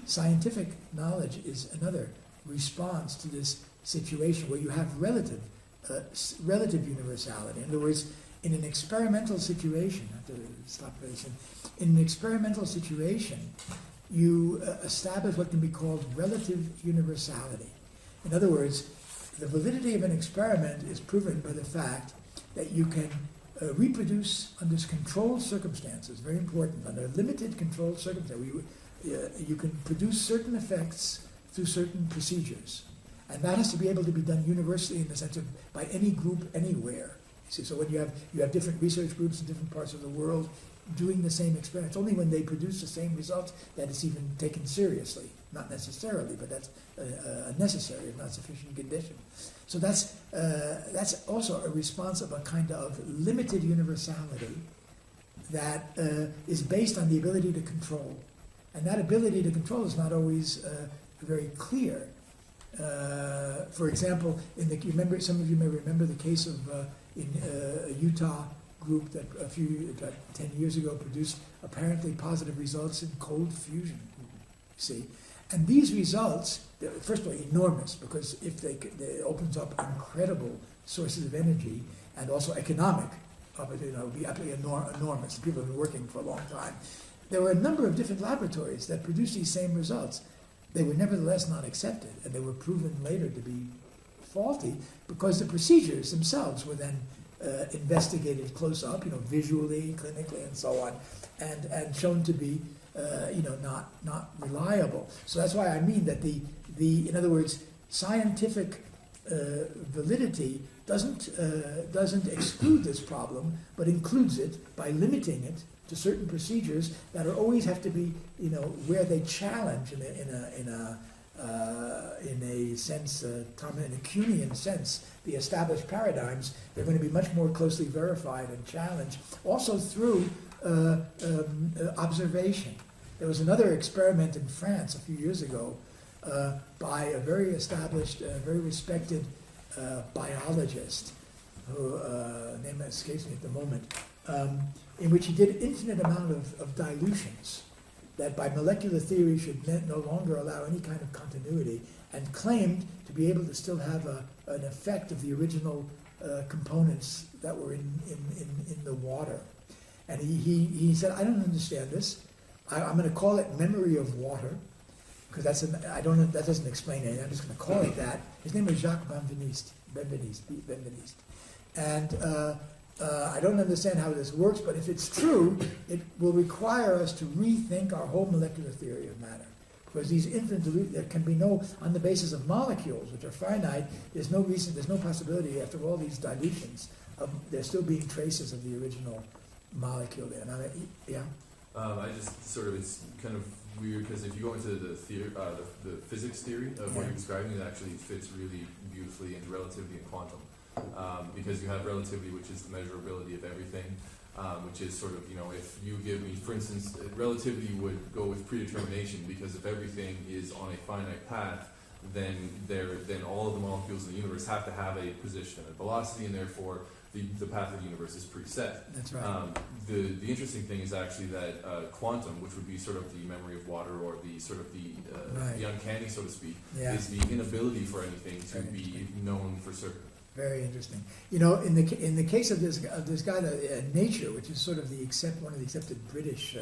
scientific knowledge is another response to this situation where you have relative universality. In other words, in an experimental situation, I have to stop for this. In an experimental situation, you establish what can be called relative universality. In other words, the validity of an experiment is proven by the fact that you can reproduce under controlled circumstances, very important, under limited controlled circumstances. You can produce certain effects through certain procedures. And that has to be able to be done universally in the sense of by any group anywhere. See, so when you have different research groups in different parts of the world doing the same experiment, it's only when they produce the same results that it's even taken seriously. Not necessarily, but that's a necessary, if not sufficient condition. So that's also a response of a kind of limited universality that is based on the ability to control. And that ability to control is not always very clear. For example, some of you may remember the case of in a Utah group that about 10 years ago produced apparently positive results in cold fusion. See, and these results, first of all, enormous, because if it opens up incredible sources of energy and also economic, it would be absolutely enormous. People have been working for a long time. There were a number of different laboratories that produced these same results. They were nevertheless not accepted, and they were proven later to be faulty because the procedures themselves were then investigated close up, visually, clinically, and so on, and shown to be, not reliable. So that's why I mean that in other words, scientific validity doesn't exclude this problem, but includes it by limiting it to certain procedures that always have to be, where they challenge in a sense, in a Kuhnian sense, the established paradigms. They're going to be much more closely verified and challenged, also through observation. There was another experiment in France a few years ago by a very established, very respected biologist, who name escapes me at the moment, in which he did an infinite amount of dilutions that by molecular theory should no longer allow any kind of continuity, and claimed to be able to still have an effect of the original components that were in the water. And he said, I don't understand this. I'm going to call it memory of water, because that doesn't explain anything. I'm just going to call it that. His name was Jacques Benveniste. And I don't understand how this works, but if it's true, it will require us to rethink our whole molecular theory of matter. Because these there can be on the basis of molecules, which are finite, there's no possibility, after all these dilutions, of there still being traces of the original molecule there. Now, yeah? I just it's kind of weird, because if you go into the physics theory of what you're describing, it actually fits really beautifully into relativity and quantum. Because you have relativity, which is the measurability of everything, which is if you give me, for instance, relativity would go with predetermination, because if everything is on a finite path, then all of the molecules in the universe have to have a position and a velocity, and therefore the path of the universe is preset. That's right. The interesting thing is actually that quantum, which would be sort of the memory of water, or the uncanny, so to speak, is the inability for anything to be known for certain. Very interesting. In the case of this guy, Nature, which is sort of one of the accepted British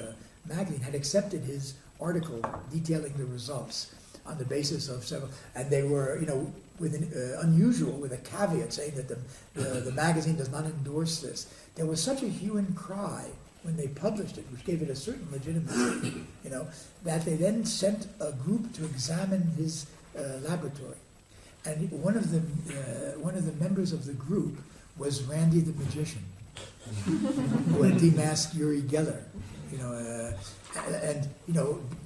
magazine, had accepted his article detailing the results on the basis of several, and they were, with unusual, with a caveat saying that the magazine does not endorse this. There was such a hue and cry when they published it, which gave it a certain legitimacy, that they then sent a group to examine his laboratory. And one of the members of the group was Randy the magician, who had demasked Uri Geller.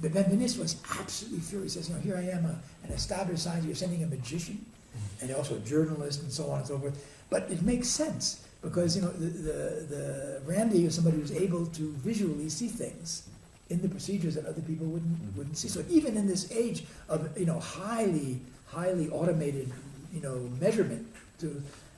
Benveniste was absolutely furious. He says, here I am, an established scientist. You're sending a magician, and also a journalist, and so on and so forth. But it makes sense because the Randy is somebody who's able to visually see things in the procedures that other people wouldn't see. So even in this age of highly automated, measurement,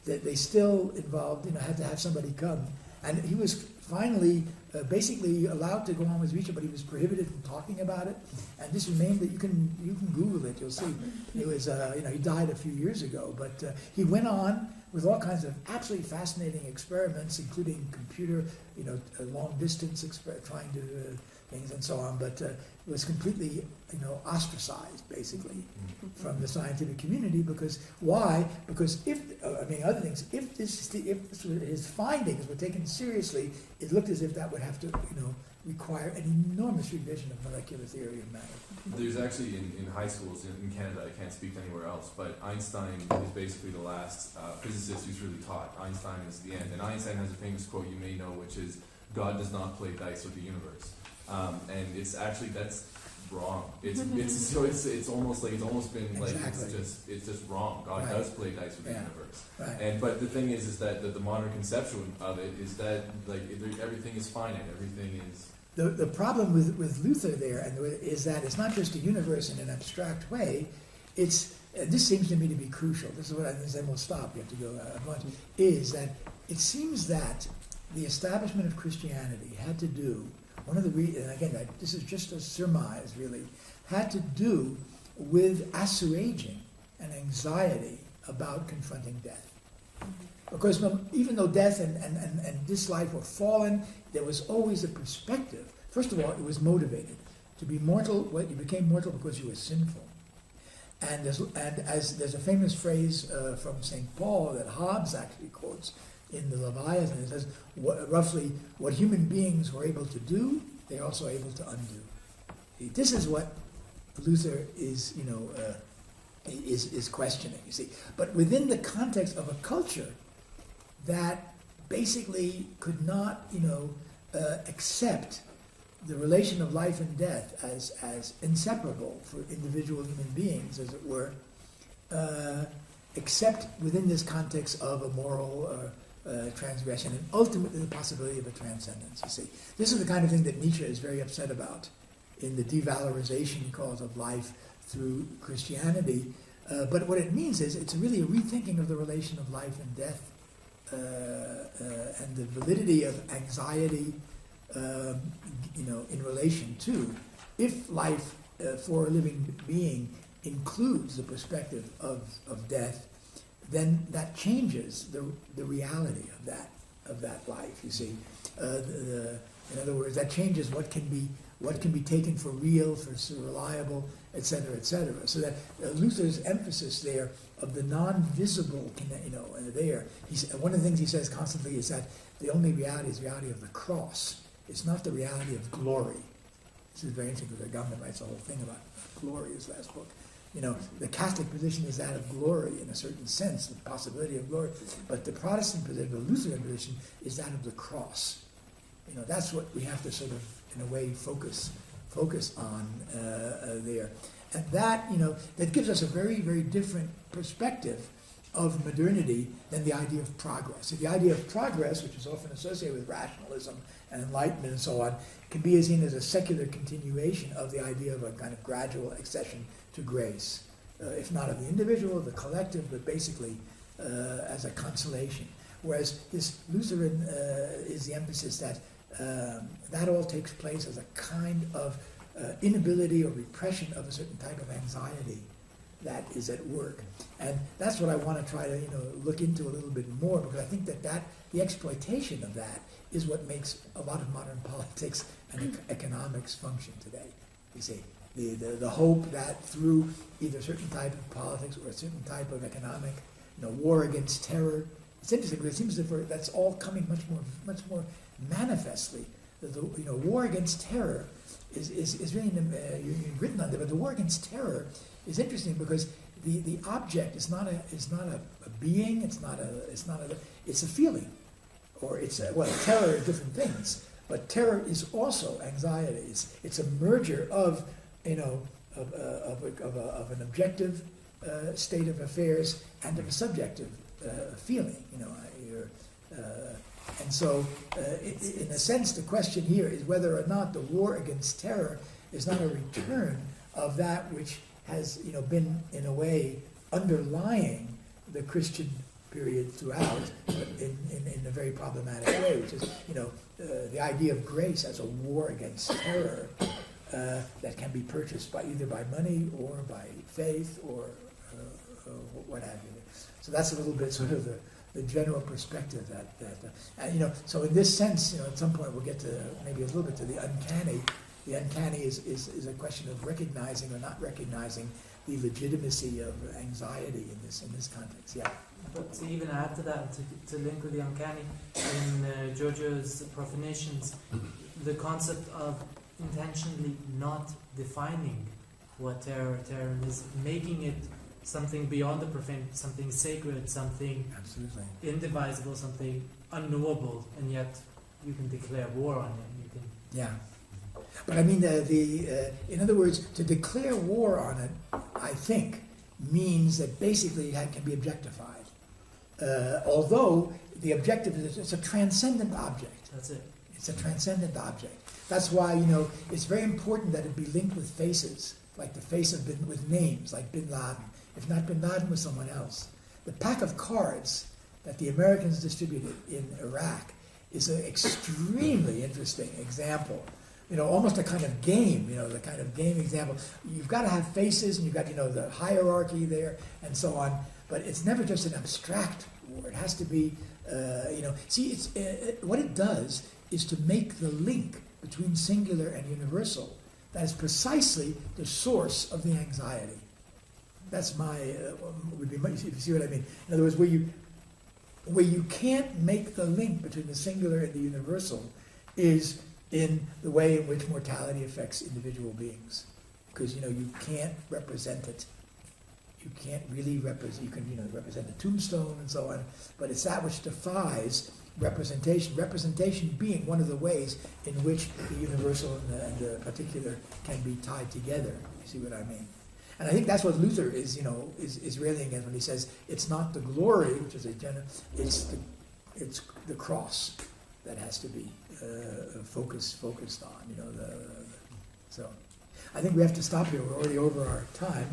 that they still involved, had to have somebody come, and he was finally basically allowed to go on with research, but he was prohibited from talking about it, and this remained that you can Google it, you'll see. It was he died a few years ago, but he went on with all kinds of absolutely fascinating experiments, including computer, long distance trying to things and so on, but was completely, ostracized basically from the scientific community. Because why? Because if his findings were taken seriously, it looked as if that would have to, require an enormous revision of molecular theory of matter. There's actually in high schools in Canada, I can't speak anywhere else, but Einstein is basically the last physicist who's really taught. Einstein is the end, and Einstein has a famous quote you may know, which is, "God does not play dice with the universe." And it's actually, wrong. It's almost been like Exactly. it's just wrong. God Right. does play dice with the Yeah. universe. Right. But the thing is that the modern conception of it is that like everything is finite. Everything is. The problem with Luther there is that it's not just a universe in an abstract way. It's this seems to me to be crucial. This is what I think. Then we'll stop. You have to go a bunch. Is that it seems that the establishment of Christianity had to do one of the and again this is just a surmise really had to do with assuaging an anxiety about confronting death. Because even though death and this life were fallen, there was always a perspective. First of all, it was motivated. To be mortal, well, you became mortal because you were sinful. And there's a famous phrase from St. Paul that Hobbes actually quotes in the Leviathan. It says, roughly, what human beings were able to do, they're also able to undo. This is what Luther is questioning, you see. But within the context of a culture that basically could not, accept the relation of life and death as inseparable for individual human beings, as it were, except within this context of a moral transgression and ultimately the possibility of a transcendence, you see. This is the kind of thing that Nietzsche is very upset about in the devalorization, he calls, of life through Christianity. But what it means is it's really a rethinking of the relation of life and death and the validity of anxiety, in relation to, if life for a living being includes the perspective of death, then that changes the reality of that life. You see, in other words, that changes what can be taken for real, for reliable, etc., etc. So that Luther's emphasis there of the non-visible, there. One of the things he says constantly is that the only reality is the reality of the cross. It's not the reality of glory. This is very interesting because the government writes a whole thing about glory, his last book. The Catholic position is that of glory in a certain sense, the possibility of glory. But the Protestant position, the Lutheran position, is that of the cross. That's what we have to sort of, in a way, focus on there. And that, that gives us a very, very different perspective of modernity than the idea of progress. So the idea of progress, which is often associated with rationalism and enlightenment and so on, can be seen as a secular continuation of the idea of a kind of gradual accession to grace, if not of the individual, the collective, but basically as a consolation. Whereas this Lutheran is the emphasis that that all takes place as a kind of inability or repression of a certain type of anxiety that is at work. And that's what I want to try to look into a little bit more, because I think that the exploitation of that is what makes a lot of modern politics and economics function today. You see, the hope that through either a certain type of politics or a certain type of economic, war against terror. It's interesting because it seems that that's all coming much more manifestly. The war against terror is really written on there, but the war against terror is interesting because the object is not a being, it's a feeling, or terror is different things, but terror is also anxiety. It's a merger of an objective state of affairs and of a subjective feeling. And so, in a sense, the question here is whether or not the war against terror is not a return of that which has, been in a way underlying the Christian period throughout, but in a very problematic way, which is, the idea of grace as a war against terror that can be purchased either by money or by faith or what have you. So that's a little bit sort of the general perspective that so in this sense, at some point we'll get to maybe a little bit to the uncanny. The uncanny is a question of recognizing or not recognizing the legitimacy of anxiety in this context. Yeah. But to even add to that, to link with the uncanny, in Giorgio's Profanations, the concept of intentionally not defining what terror is, making it something beyond the profane, something sacred, something absolutely indivisible, something unknowable, and yet you can declare war on it. Yeah. But I mean, in other words, to declare war on it, I think, means that basically it can be objectified. Although the objective is it's a transcendent object. That's it. It's a transcendent object. That's why, it's very important that it be linked with faces, like the face of with names, like Bin Laden. If not Bin Laden, was someone else. The pack of cards that the Americans distributed in Iraq is an extremely interesting example. Almost a kind of game, the kind of game example. You've got to have faces, and you've got, the hierarchy there, and so on. But it's never just an abstract war. It has to be, See, it's what it does is to make the link between singular and universal. That is precisely the source of the anxiety. That's would be if you see what I mean. In other words, where you can't make the link between the singular and the universal is in the way in which mortality affects individual beings, because you can't represent it. You can't really represent. You can represent a tombstone and so on, but it's that which defies representation. Representation being one of the ways in which the universal and the particular can be tied together. You see what I mean? And I think that's what Luther is railing against when he says it's not the glory, which is it's the cross that has to be focused on. So I think we have to stop here. We're already over our time.